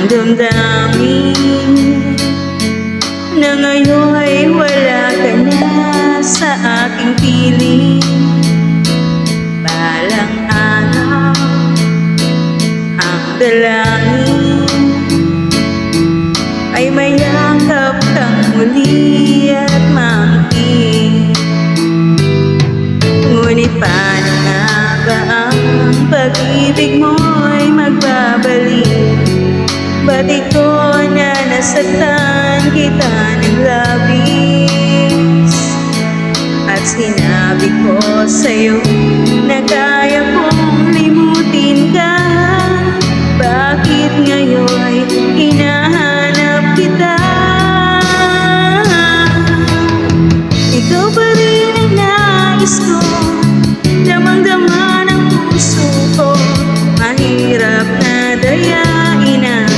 damdamin na ngayon ay wala ka na sa aking piling. Balang araw ang dalangin ay mayakap kang muli at maangkin. Ngunit paano nga ba ang pag-ibig mo'y magbabalik? Ba't ikaw na nasaktan kita ng labis? At sinabi ko sa'yo na kaya kong limutin ka. Bakit ngayon hinahanap kita? Ikaw pa rin ang nais ko, damang-dama ng puso ko. Mahirap na dayain ang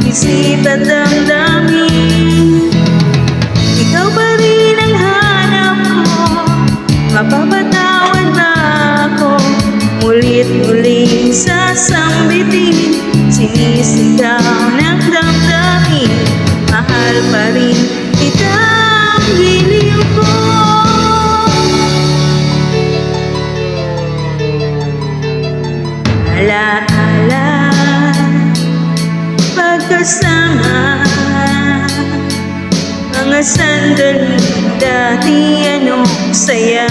isip at damdamin. Ikaw pa rin ang hanap ko, mapapatawad ba ako? Mulit-muling sasambitin, sinisigaw ng damdamin. Mahal pa rin kita, ang giliw ko. Alaala pagkasama, mga sandali dati anong saya.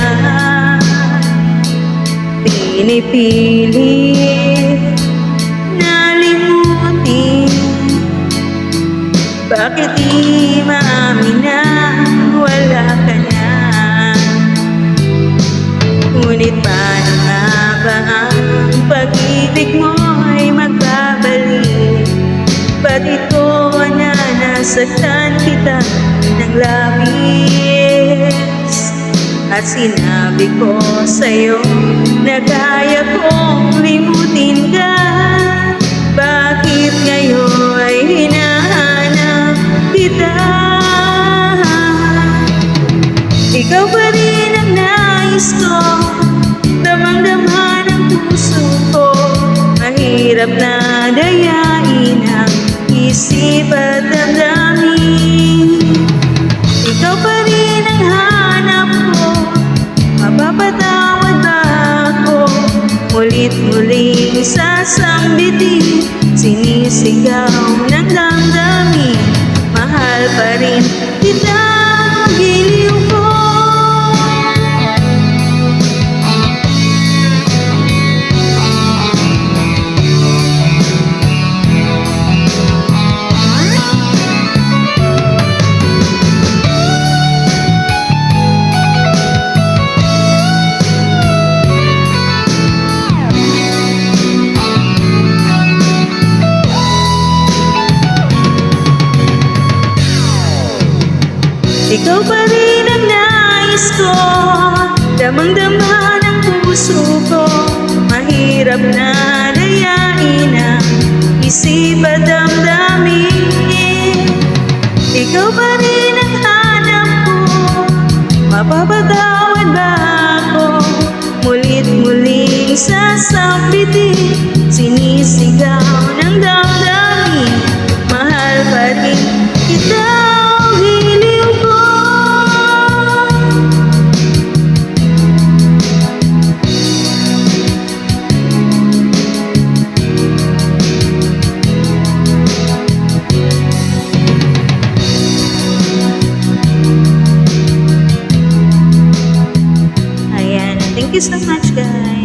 Pinipilit na limutin, bakit di maamin na wala ka na? Ngunit paano nga ba ang pag-ibig mo'y magbabalik? Ba't ito na nasaktan kita ng labis? At sinabi ko sa'yo na kaya kong limutin ka. Bakit ngayon ay hinahanap kita? Ikaw pa rin ang nais ko, damang-dama ng puso ko. Mahirap na dayain ang isip at damdamin. Ikaw pa rin ang hanap ko, mapapatawad ba ako? Mulit-muling sasambitin, sinisigaw ng damdamin. Mahal pa rin kita, giliw ko. Ikaw pa rin ang nais ko, damang-dama ng puso ko. Mahirap na dayain ang isip at damdamin. Ikaw pa rin ang hanap ko, mapapatawad ba ako? Mulit-muling sasambitin, sinisigaw ng damdamin. Mahal pa rin kita, giliw ko. Ayan, thank you so much guys.